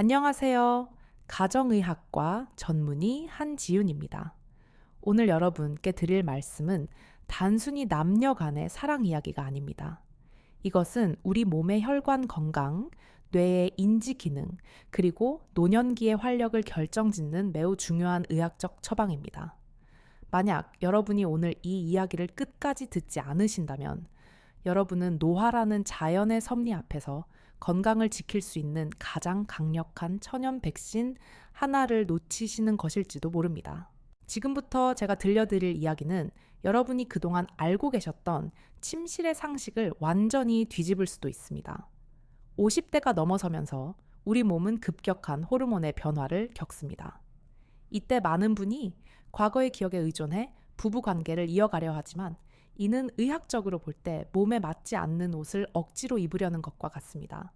안녕하세요. 가정의학과 전문의 한지윤입니다. 오늘 여러분께 드릴 말씀은 단순히 남녀 간의 사랑 이야기가 아닙니다. 이것은 우리 몸의 혈관 건강, 뇌의 인지 기능, 그리고 노년기의 활력을 결정짓는 매우 중요한 의학적 처방입니다. 만약 여러분이 오늘 이 이야기를 끝까지 듣지 않으신다면 여러분은 노화라는 자연의 섭리 앞에서 건강을 지킬 수 있는 가장 강력한 천연 백신 하나를 놓치시는 것일지도 모릅니다. 지금부터 제가 들려드릴 이야기는 여러분이 그동안 알고 계셨던 침실의 상식을 완전히 뒤집을 수도 있습니다. 50대가 넘어서면서 우리 몸은 급격한 호르몬의 변화를 겪습니다. 이때 많은 분이 과거의 기억에 의존해 부부 관계를 이어가려 하지만 이는 의학적으로 볼 때 몸에 맞지 않는 옷을 억지로 입으려는 것과 같습니다.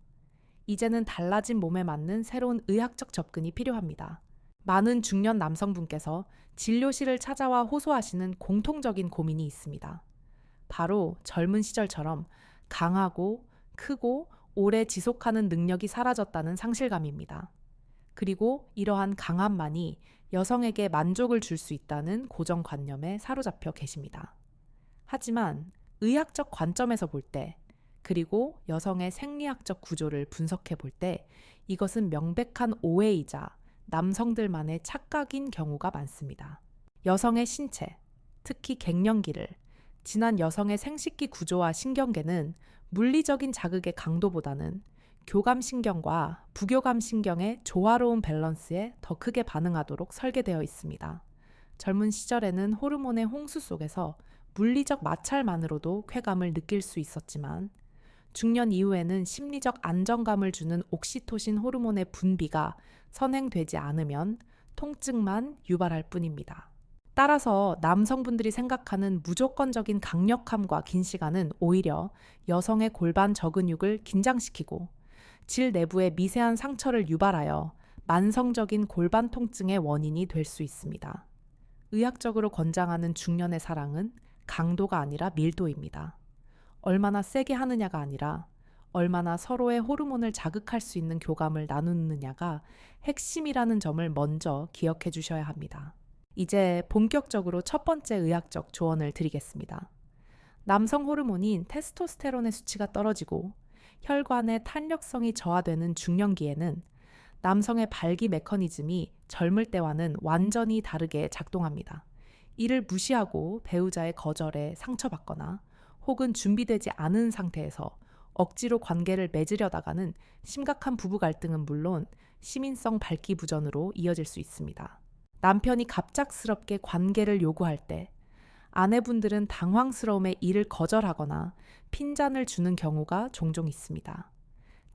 이제는 달라진 몸에 맞는 새로운 의학적 접근이 필요합니다. 많은 중년 남성분께서 진료실을 찾아와 호소하시는 공통적인 고민이 있습니다. 바로 젊은 시절처럼 강하고 크고 오래 지속하는 능력이 사라졌다는 상실감입니다. 그리고 이러한 강함만이 여성에게 만족을 줄 수 있다는 고정관념에 사로잡혀 계십니다. 하지만 의학적 관점에서 볼 때, 그리고 여성의 생리학적 구조를 분석해 볼 때 이것은 명백한 오해이자 남성들만의 착각인 경우가 많습니다. 여성의 신체, 특히 갱년기를 지난 여성의 생식기 구조와 신경계는 물리적인 자극의 강도보다는 교감신경과 부교감신경의 조화로운 밸런스에 더 크게 반응하도록 설계되어 있습니다. 젊은 시절에는 호르몬의 홍수 속에서 물리적 마찰만으로도 쾌감을 느낄 수 있었지만 중년 이후에는 심리적 안정감을 주는 옥시토신 호르몬의 분비가 선행되지 않으면 통증만 유발할 뿐입니다. 따라서 남성분들이 생각하는 무조건적인 강력함과 긴 시간은 오히려 여성의 골반 저근육을 긴장시키고 질 내부에 미세한 상처를 유발하여 만성적인 골반 통증의 원인이 될 수 있습니다. 의학적으로 권장하는 중년의 사랑은 강도가 아니라 밀도입니다. 얼마나 세게 하느냐가 아니라 얼마나 서로의 호르몬을 자극할 수 있는 교감을 나누느냐가 핵심이라는 점을 먼저 기억해 주셔야 합니다. 이제 본격적으로 첫 번째 의학적 조언을 드리겠습니다. 남성 호르몬인 테스토스테론의 수치가 떨어지고 혈관의 탄력성이 저하되는 중년기에는 남성의 발기 메커니즘이 젊을 때와는 완전히 다르게 작동합니다. 이를 무시하고 배우자의 거절에 상처받거나 혹은 준비되지 않은 상태에서 억지로 관계를 맺으려다가는 심각한 부부 갈등은 물론 시민성 발기부전으로 이어질 수 있습니다. 남편이 갑작스럽게 관계를 요구할 때 아내분들은 당황스러움에 이를 거절하거나 핀잔을 주는 경우가 종종 있습니다.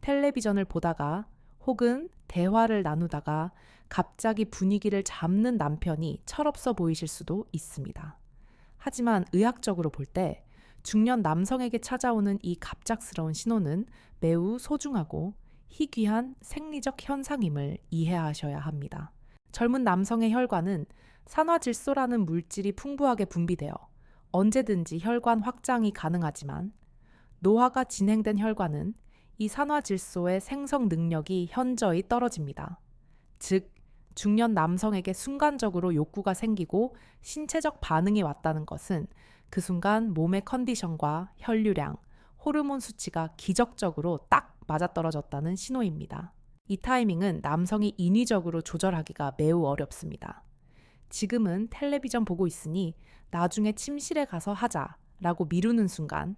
텔레비전을 보다가 혹은 대화를 나누다가 갑자기 분위기를 잡는 남편이 철없어 보이실 수도 있습니다. 하지만 의학적으로 볼 때 중년 남성에게 찾아오는 이 갑작스러운 신호는 매우 소중하고 희귀한 생리적 현상임을 이해하셔야 합니다. 젊은 남성의 혈관은 산화질소라는 물질이 풍부하게 분비되어 언제든지 혈관 확장이 가능하지만 노화가 진행된 혈관은 이 산화질소의 생성 능력이 현저히 떨어집니다. 즉, 중년 남성에게 순간적으로 욕구가 생기고 신체적 반응이 왔다는 것은 그 순간 몸의 컨디션과 혈류량, 호르몬 수치가 기적적으로 딱 맞아떨어졌다는 신호입니다. 이 타이밍은 남성이 인위적으로 조절하기가 매우 어렵습니다. 지금은 텔레비전 보고 있으니 나중에 침실에 가서 하자라고 미루는 순간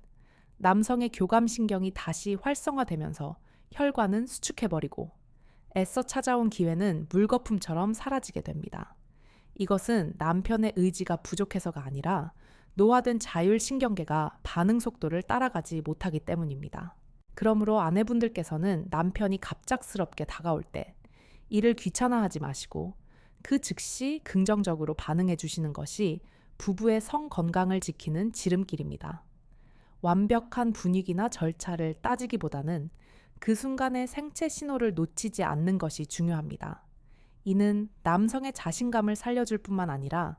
남성의 교감신경이 다시 활성화되면서 혈관은 수축해버리고 애써 찾아온 기회는 물거품처럼 사라지게 됩니다. 이것은 남편의 의지가 부족해서가 아니라 노화된 자율신경계가 반응 속도를 따라가지 못하기 때문입니다. 그러므로 아내분들께서는 남편이 갑작스럽게 다가올 때 이를 귀찮아하지 마시고 그 즉시 긍정적으로 반응해 주시는 것이 부부의 성 건강을 지키는 지름길입니다. 완벽한 분위기나 절차를 따지기보다는 그 순간의 생체 신호를 놓치지 않는 것이 중요합니다. 이는 남성의 자신감을 살려줄 뿐만 아니라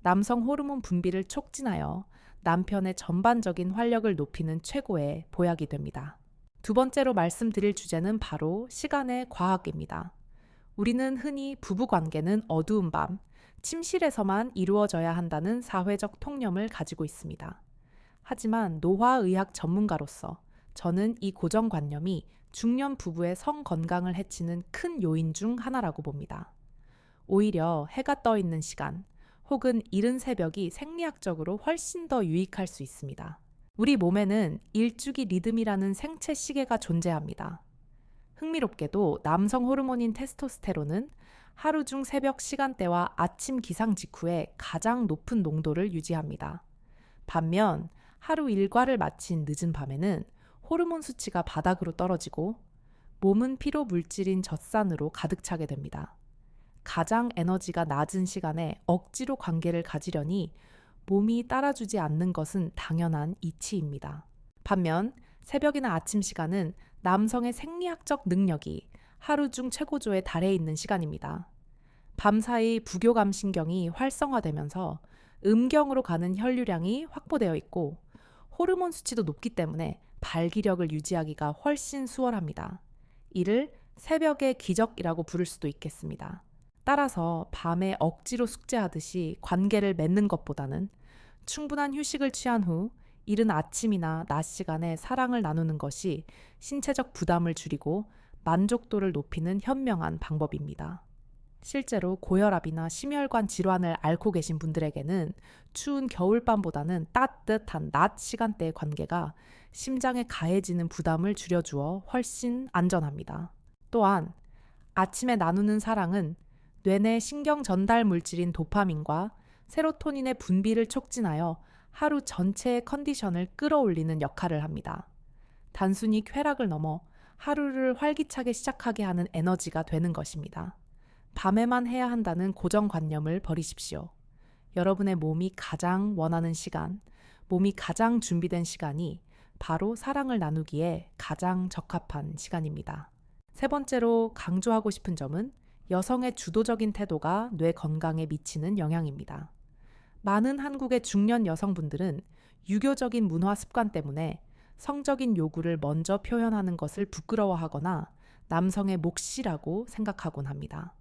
남성 호르몬 분비를 촉진하여 남편의 전반적인 활력을 높이는 최고의 보약이 됩니다. 두 번째로 말씀드릴 주제는 바로 시간의 과학입니다. 우리는 흔히 부부 관계는 어두운 밤, 침실에서만 이루어져야 한다는 사회적 통념을 가지고 있습니다. 하지만 노화의학 전문가로서 저는 이 고정관념이 중년 부부의 성 건강을 해치는 큰 요인 중 하나라고 봅니다. 오히려 해가 떠 있는 시간, 혹은 이른 새벽이 생리학적으로 훨씬 더 유익할 수 있습니다. 우리 몸에는 일주기 리듬이라는 생체 시계가 존재합니다. 흥미롭게도 남성 호르몬인 테스토스테론은 하루 중 새벽 시간대와 아침 기상 직후에 가장 높은 농도를 유지합니다. 반면 하루 일과를 마친 늦은 밤에는 호르몬 수치가 바닥으로 떨어지고 몸은 피로 물질인 젖산으로 가득 차게 됩니다. 가장 에너지가 낮은 시간에 억지로 관계를 가지려니 몸이 따라주지 않는 것은 당연한 이치입니다. 반면 새벽이나 아침 시간은 남성의 생리학적 능력이 하루 중 최고조에 달해 있는 시간입니다. 밤사이 부교감신경이 활성화되면서 음경으로 가는 혈류량이 확보되어 있고 호르몬 수치도 높기 때문에 발기력을 유지하기가 훨씬 수월합니다. 이를 새벽의 기적이라고 부를 수도 있겠습니다. 따라서 밤에 억지로 숙제하듯이 관계를 맺는 것보다는 충분한 휴식을 취한 후 이른 아침이나 낮 시간에 사랑을 나누는 것이 신체적 부담을 줄이고 만족도를 높이는 현명한 방법입니다. 실제로 고혈압이나 심혈관 질환을 앓고 계신 분들에게는 추운 겨울밤보다는 따뜻한 낮 시간대의 관계가 심장에 가해지는 부담을 줄여주어 훨씬 안전합니다. 또한 아침에 나누는 사랑은 뇌내 신경 전달 물질인 도파민과 세로토닌의 분비를 촉진하여 하루 전체의 컨디션을 끌어올리는 역할을 합니다. 단순히 쾌락을 넘어 하루를 활기차게 시작하게 하는 에너지가 되는 것입니다. 밤에만 해야 한다는 고정관념을 버리십시오. 여러분의 몸이 가장 원하는 시간, 몸이 가장 준비된 시간이 바로 사랑을 나누기에 가장 적합한 시간입니다. 세 번째로 강조하고 싶은 점은 여성의 주도적인 태도가 뇌 건강에 미치는 영향입니다. 많은 한국의 중년 여성분들은 유교적인 문화 습관 때문에 성적인 요구를 먼저 표현하는 것을 부끄러워하거나 남성의 몫이라고 생각하곤 합니다.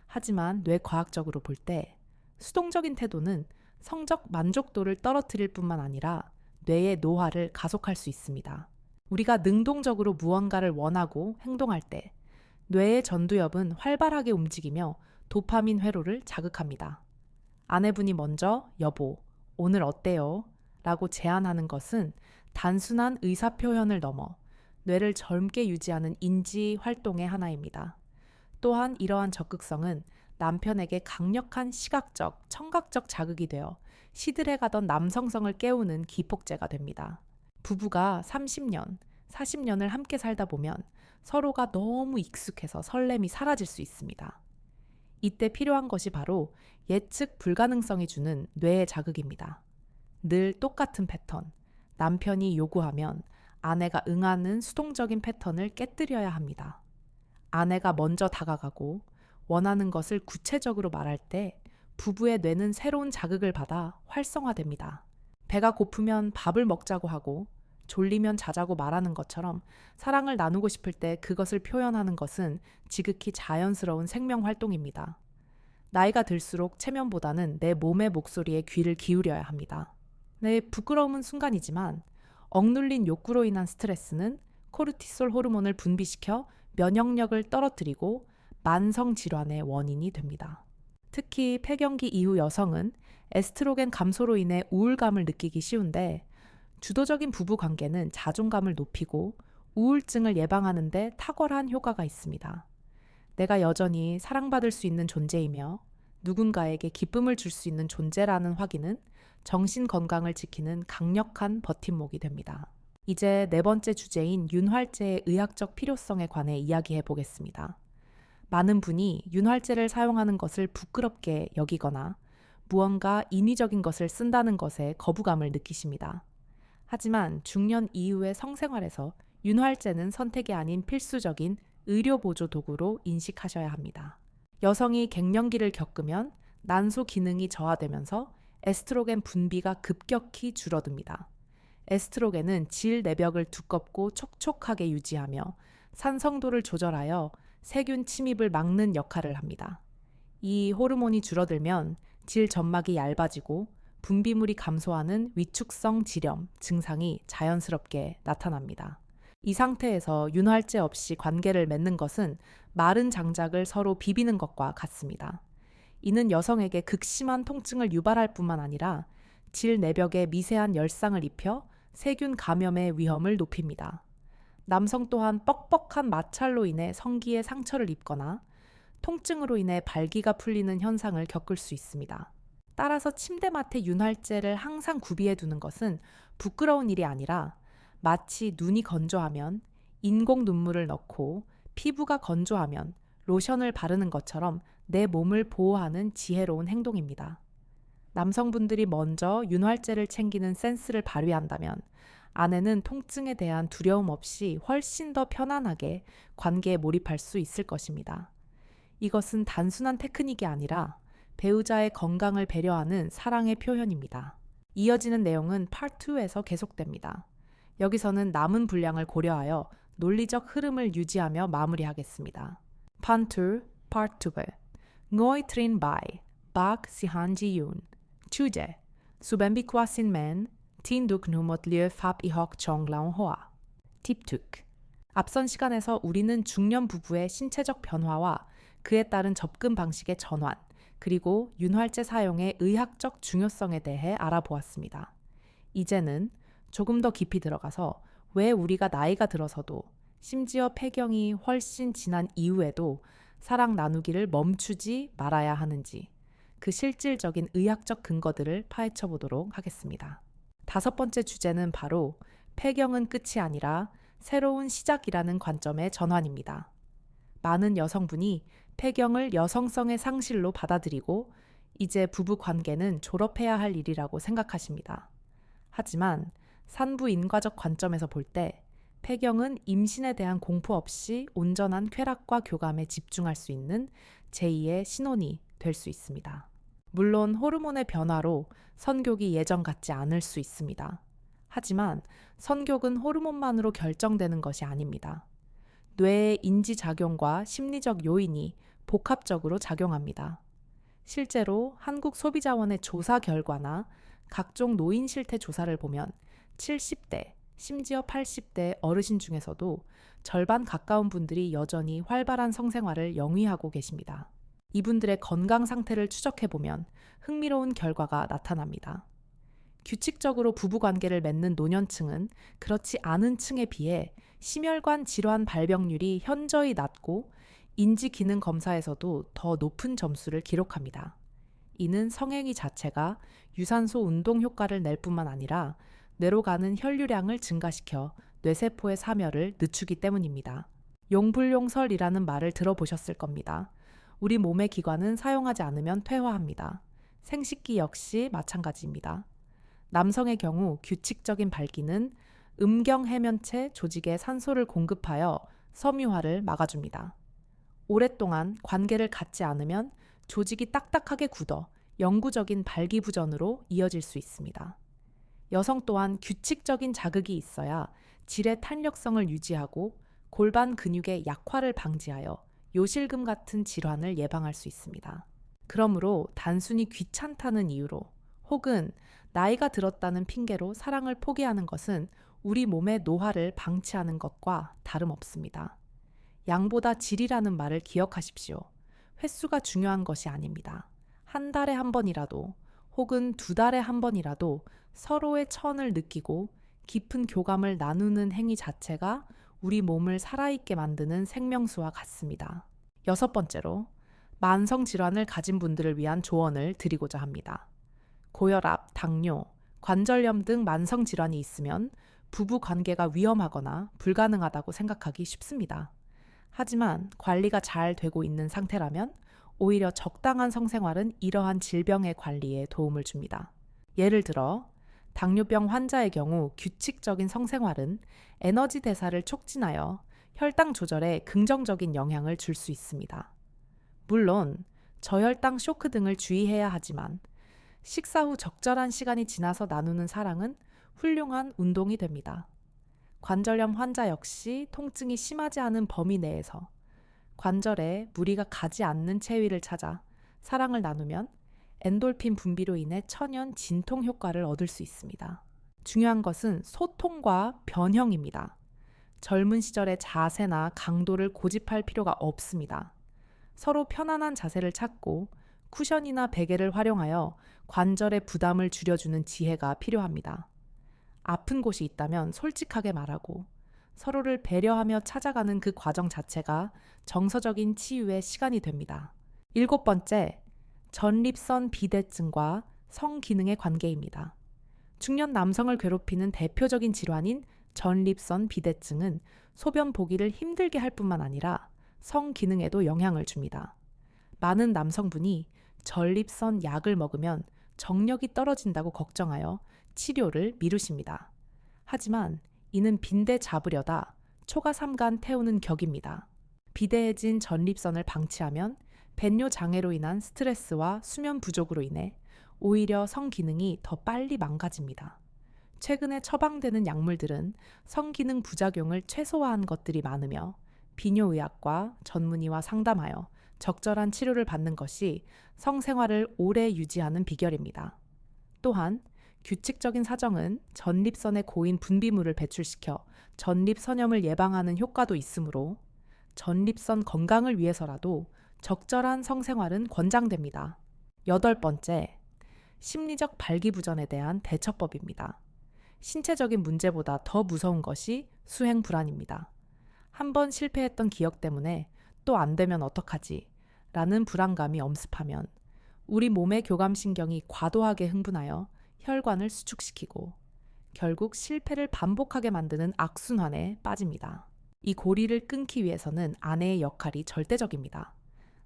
하지만 뇌과학적으로 볼 때 수동적인 태도는 성적 만족도를 떨어뜨릴 뿐만 아니라 뇌의 노화를 가속할 수 있습니다. 우리가 능동적으로 무언가를 원하고 행동할 때 뇌의 전두엽은 활발하게 움직이며 도파민 회로를 자극합니다. 아내분이 먼저 여보, 오늘 어때요? 라고 제안하는 것은 단순한 의사표현을 넘어 뇌를 젊게 유지하는 인지 활동의 하나입니다. 또한 이러한 적극성은 남편에게 강력한 시각적, 청각적 자극이 되어 시들해가던 남성성을 깨우는 기폭제가 됩니다. 부부가 30년, 40년을 함께 살다 보면 서로가 너무 익숙해서 설렘이 사라질 수 있습니다. 이때 필요한 것이 바로 예측 불가능성이 주는 뇌의 자극입니다. 늘 똑같은 패턴, 남편이 요구하면 아내가 응하는 수동적인 패턴을 깨뜨려야 합니다. 아내가 먼저 다가가고 원하는 것을 구체적으로 말할 때 부부의 뇌는 새로운 자극을 받아 활성화됩니다. 배가 고프면 밥을 먹자고 하고 졸리면 자자고 말하는 것처럼 사랑을 나누고 싶을 때 그것을 표현하는 것은 지극히 자연스러운 생명 활동입니다. 나이가 들수록 체면보다는 내 몸의 목소리에 귀를 기울여야 합니다. 내 부끄러움은 순간이지만 억눌린 욕구로 인한 스트레스는 코르티솔 호르몬을 분비시켜 면역력을 떨어뜨리고 만성 질환의 원인이 됩니다. 특히 폐경기 이후 여성은 에스트로겐 감소로 인해 우울감을 느끼기 쉬운데 주도적인 부부 관계는 자존감을 높이고 우울증을 예방하는 데 탁월한 효과가 있습니다. 내가 여전히 사랑받을 수 있는 존재이며 누군가에게 기쁨을 줄 수 있는 존재라는 확인은 정신 건강을 지키는 강력한 버팀목이 됩니다. 이제 네 번째 주제인 윤활제의 의학적 필요성에 관해 이야기해 보겠습니다. 많은 분이 윤활제를 사용하는 것을 부끄럽게 여기거나 무언가 인위적인 것을 쓴다는 것에 거부감을 느끼십니다. 하지만 중년 이후의 성생활에서 윤활제는 선택이 아닌 필수적인 의료보조 도구로 인식하셔야 합니다. 여성이 갱년기를 겪으면 난소 기능이 저하되면서 에스트로겐 분비가 급격히 줄어듭니다. 에스트로겐은 질 내벽을 두껍고 촉촉하게 유지하며 산성도를 조절하여 세균 침입을 막는 역할을 합니다. 이 호르몬이 줄어들면 질 점막이 얇아지고 분비물이 감소하는 위축성 질염 증상이 자연스럽게 나타납니다. 이 상태에서 윤활제 없이 관계를 맺는 것은 마른 장작을 서로 비비는 것과 같습니다. 이는 여성에게 극심한 통증을 유발할 뿐만 아니라 질 내벽에 미세한 열상을 입혀 세균 감염의 위험을 높입니다. 남성 또한 뻑뻑한 마찰로 인해 성기에 상처를 입거나 통증으로 인해 발기가 풀리는 현상을 겪을 수 있습니다. 따라서 침대맡에 윤활제를 항상 구비해 두는 것은 부끄러운 일이 아니라 마치 눈이 건조하면 인공 눈물을 넣고 피부가 건조하면 로션을 바르는 것처럼 내 몸을 보호하는 지혜로운 행동입니다. 남성분들이 먼저 윤활제를 챙기는 센스를 발휘한다면 아내는 통증에 대한 두려움 없이 훨씬 더 편안하게 관계에 몰입할 수 있을 것입니다. 이것은 단순한 테크닉이 아니라 배우자의 건강을 배려하는 사랑의 표현입니다. 이어지는 내용은 파트 2에서 계속됩니다. 여기서는 남은 분량을 고려하여 논리적 흐름을 유지하며 마무리하겠습니다. Part 2, Part 2. Ngồi trên bài, bác sĩ Han Ji-yoon. 주제, 수변비과 신맨, tin được một liệu pháp y học trong lao hoa. 팁툭. 앞선 시간에서 우리는 중년 부부의 신체적 변화와 그에 따른 접근 방식의 전환, 그리고 윤활제 사용의 의학적 중요성에 대해 알아보았습니다. 이제는 조금 더 깊이 들어가서 왜 우리가 나이가 들어서도 심지어 폐경이 훨씬 지난 이후에도 사랑 나누기를 멈추지 말아야 하는지 그 실질적인 의학적 근거들을 파헤쳐 보도록 하겠습니다. 5번째 주제는 바로 폐경은 끝이 아니라 새로운 시작이라는 관점의 전환입니다. 많은 여성분이 폐경을 여성성의 상실로 받아들이고 이제 부부 관계는 졸업해야 할 일이라고 생각하십니다. 하지만 산부인과적 관점에서 볼 때 폐경은 임신에 대한 공포 없이 온전한 쾌락과 교감에 집중할 수 있는 제2의 신혼이 될 수 있습니다. 물론 호르몬의 변화로 선교기 예전 같지 않을 수 있습니다. 하지만 선교는 호르몬만으로 결정되는 것이 아닙니다. 뇌의 인지작용과 심리적 요인이 복합적으로 작용합니다. 실제로 한국소비자원의 조사 결과나 각종 노인 실태 조사를 보면 70대, 심지어 80대 어르신 중에서도 절반 가까운 분들이 여전히 활발한 성생활을 영위하고 계십니다. 이분들의 건강 상태를 추적해보면 흥미로운 결과가 나타납니다. 규칙적으로 부부관계를 맺는 노년층은 그렇지 않은 층에 비해 심혈관 질환 발병률이 현저히 낮고 인지기능 검사에서도 더 높은 점수를 기록합니다. 이는 성행위 자체가 유산소 운동 효과를 낼 뿐만 아니라 뇌로 가는 혈류량을 증가시켜 뇌세포의 사멸을 늦추기 때문입니다. 용불용설이라는 말을 들어보셨을 겁니다. 우리 몸의 기관은 사용하지 않으면 퇴화합니다. 생식기 역시 마찬가지입니다. 남성의 경우 규칙적인 발기는 음경해면체 조직에 산소를 공급하여 섬유화를 막아줍니다. 오랫동안 관계를 갖지 않으면 조직이 딱딱하게 굳어 영구적인 발기부전으로 이어질 수 있습니다. 여성 또한 규칙적인 자극이 있어야 질의 탄력성을 유지하고 골반 근육의 약화를 방지하여 요실금 같은 질환을 예방할 수 있습니다. 그러므로 단순히 귀찮다는 이유로 혹은 나이가 들었다는 핑계로 사랑을 포기하는 것은 우리 몸의 노화를 방치하는 것과 다름없습니다. 양보다 질이라는 말을 기억하십시오. 횟수가 중요한 것이 아닙니다. 한 달에 한 번이라도 혹은 2달에 한 번이라도 서로의 천을 느끼고 깊은 교감을 나누는 행위 자체가 우리 몸을 살아있게 만드는 생명수와 같습니다. 6번째로 만성질환을 가진 분들을 위한 조언을 드리고자 합니다. 고혈압, 당뇨, 관절염 등 만성질환이 있으면 부부 관계가 위험하거나 불가능하다고 생각하기 쉽습니다. 하지만 관리가 잘 되고 있는 상태라면 오히려 적당한 성생활은 이러한 질병의 관리에 도움을 줍니다. 예를 들어 당뇨병 환자의 경우 규칙적인 성생활은 에너지 대사를 촉진하여 혈당 조절에 긍정적인 영향을 줄 수 있습니다. 물론 저혈당 쇼크 등을 주의해야 하지만 식사 후 적절한 시간이 지나서 나누는 사랑은 훌륭한 운동이 됩니다. 관절염 환자 역시 통증이 심하지 않은 범위 내에서 관절에 무리가 가지 않는 체위를 찾아 사랑을 나누면 엔돌핀 분비로 인해 천연 진통 효과를 얻을 수 있습니다. 중요한 것은 소통과 변형입니다. 젊은 시절의 자세나 강도를 고집할 필요가 없습니다. 서로 편안한 자세를 찾고 쿠션이나 베개를 활용하여 관절의 부담을 줄여주는 지혜가 필요합니다. 아픈 곳이 있다면 솔직하게 말하고 서로를 배려하며 찾아가는 그 과정 자체가 정서적인 치유의 시간이 됩니다. 7번째, 전립선 비대증과 성기능의 관계입니다. 중년 남성을 괴롭히는 대표적인 질환인 전립선 비대증은 소변 보기를 힘들게 할 뿐만 아니라 성기능에도 영향을 줍니다. 많은 남성분이 전립선 약을 먹으면 정력이 떨어진다고 걱정하여 치료를 미루십니다. 하지만 이는 빈대 잡으려다 초가삼간 태우는 격입니다. 비대해진 전립선을 방치하면 배뇨 장애로 인한 스트레스와 수면 부족으로 인해 오히려 성기능이 더 빨리 망가집니다. 최근에 처방되는 약물들은 성기능 부작용을 최소화한 것들이 많으며 비뇨의학과 전문의와 상담하여 적절한 치료를 받는 것이 성생활을 오래 유지하는 비결입니다. 또한 규칙적인 사정은 전립선에 고인 분비물을 배출시켜 전립선염을 예방하는 효과도 있으므로 전립선 건강을 위해서라도 적절한 성생활은 권장됩니다. 8번째, 심리적 발기부전에 대한 대처법입니다. 신체적인 문제보다 더 무서운 것이 수행 불안입니다. 한 번 실패했던 기억 때문에 또 안 되면 어떡하지? 라는 불안감이 엄습하면 우리 몸의 교감신경이 과도하게 흥분하여 혈관을 수축시키고 결국 실패를 반복하게 만드는 악순환에 빠집니다. 이 고리를 끊기 위해서는 아내의 역할이 절대적입니다.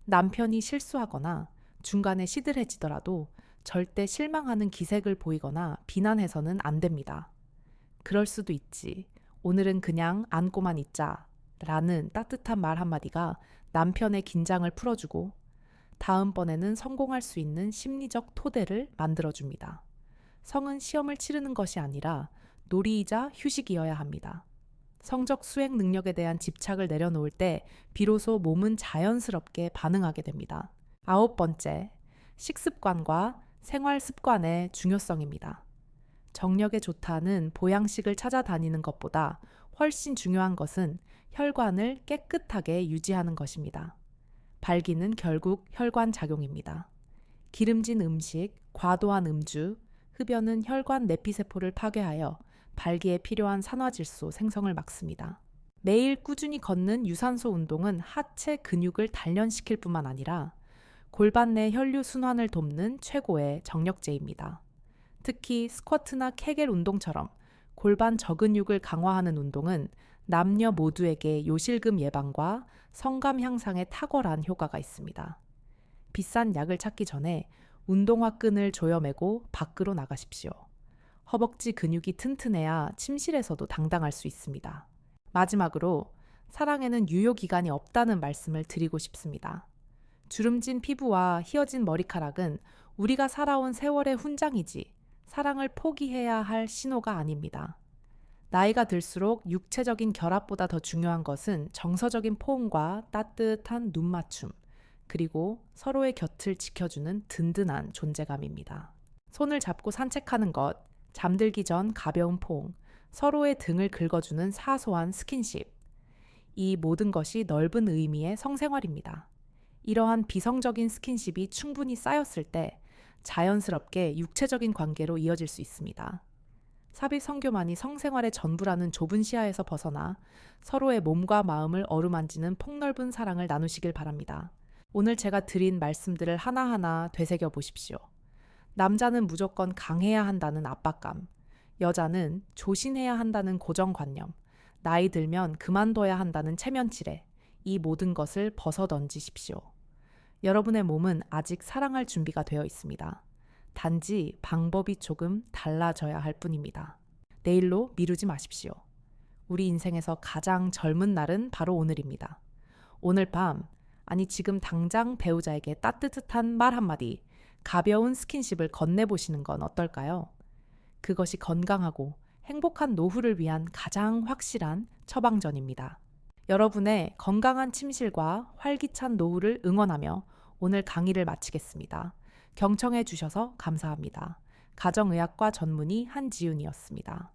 남편이 실수하거나 중간에 시들해지더라도 절대 실망하는 기색을 보이거나 비난해서는 안 됩니다. 그럴 수도 있지. 오늘은 그냥 안고만 있자. 라는 따뜻한 말 한마디가 남편의 긴장을 풀어주고 다음번에는 성공할 수 있는 심리적 토대를 만들어줍니다. 성은 시험을 치르는 것이 아니라 놀이이자 휴식이어야 합니다. 성적 수행 능력에 대한 집착을 내려놓을 때 비로소 몸은 자연스럽게 반응하게 됩니다. 9번째, 식습관과 생활 습관의 중요성입니다. 정력에 좋다는 보양식을 찾아다니는 것보다 훨씬 중요한 것은 혈관을 깨끗하게 유지하는 것입니다. 발기는 결국 혈관 작용입니다. 기름진 음식, 과도한 음주, 흡연은 혈관 내피세포를 파괴하여 발기에 필요한 산화질소 생성을 막습니다. 매일 꾸준히 걷는 유산소 운동은 하체 근육을 단련시킬 뿐만 아니라 골반 내 혈류 순환을 돕는 최고의 정력제입니다. 특히 스쿼트나 케겔 운동처럼 골반 저근육을 강화하는 운동은 남녀 모두에게 요실금 예방과 성감 향상에 탁월한 효과가 있습니다. 비싼 약을 찾기 전에 운동화 끈을 조여매고 밖으로 나가십시오. 허벅지 근육이 튼튼해야 침실에서도 당당할 수 있습니다. 마지막으로 사랑에는 유효기간이 없다는 말씀을 드리고 싶습니다. 주름진 피부와 휘어진 머리카락은 우리가 살아온 세월의 훈장이지 사랑을 포기해야 할 신호가 아닙니다. 나이가 들수록 육체적인 결합보다 더 중요한 것은 정서적인 포옹과 따뜻한 눈맞춤, 그리고 서로의 곁을 지켜주는 든든한 존재감입니다. 손을 잡고 산책하는 것, 잠들기 전 가벼운 포옹, 서로의 등을 긁어주는 사소한 스킨십. 이 모든 것이 넓은 의미의 성생활입니다. 이러한 비성적인 스킨십이 충분히 쌓였을 때 자연스럽게 육체적인 관계로 이어질 수 있습니다. 삽입 선교만이 성생활의 전부라는 좁은 시야에서 벗어나 서로의 몸과 마음을 어루만지는 폭넓은 사랑을 나누시길 바랍니다. 오늘 제가 드린 말씀들을 하나하나 되새겨 보십시오. 남자는 무조건 강해야 한다는 압박감, 여자는 조신해야 한다는 고정관념, 나이 들면 그만둬야 한다는 체면치레, 이 모든 것을 벗어던지십시오. 여러분의 몸은 아직 사랑할 준비가 되어 있습니다. 단지 방법이 조금 달라져야 할 뿐입니다. 내일로 미루지 마십시오. 우리 인생에서 가장 젊은 날은 바로 오늘입니다. 오늘 밤, 아니 지금 당장 배우자에게 따뜻한 말 한마디, 가벼운 스킨십을 건네보시는 건 어떨까요? 그것이 건강하고 행복한 노후를 위한 가장 확실한 처방전입니다. 여러분의 건강한 침실과 활기찬 노후를 응원하며 오늘 강의를 마치겠습니다. 경청해 주셔서 감사합니다. 가정의학과 전문의 한지윤이었습니다.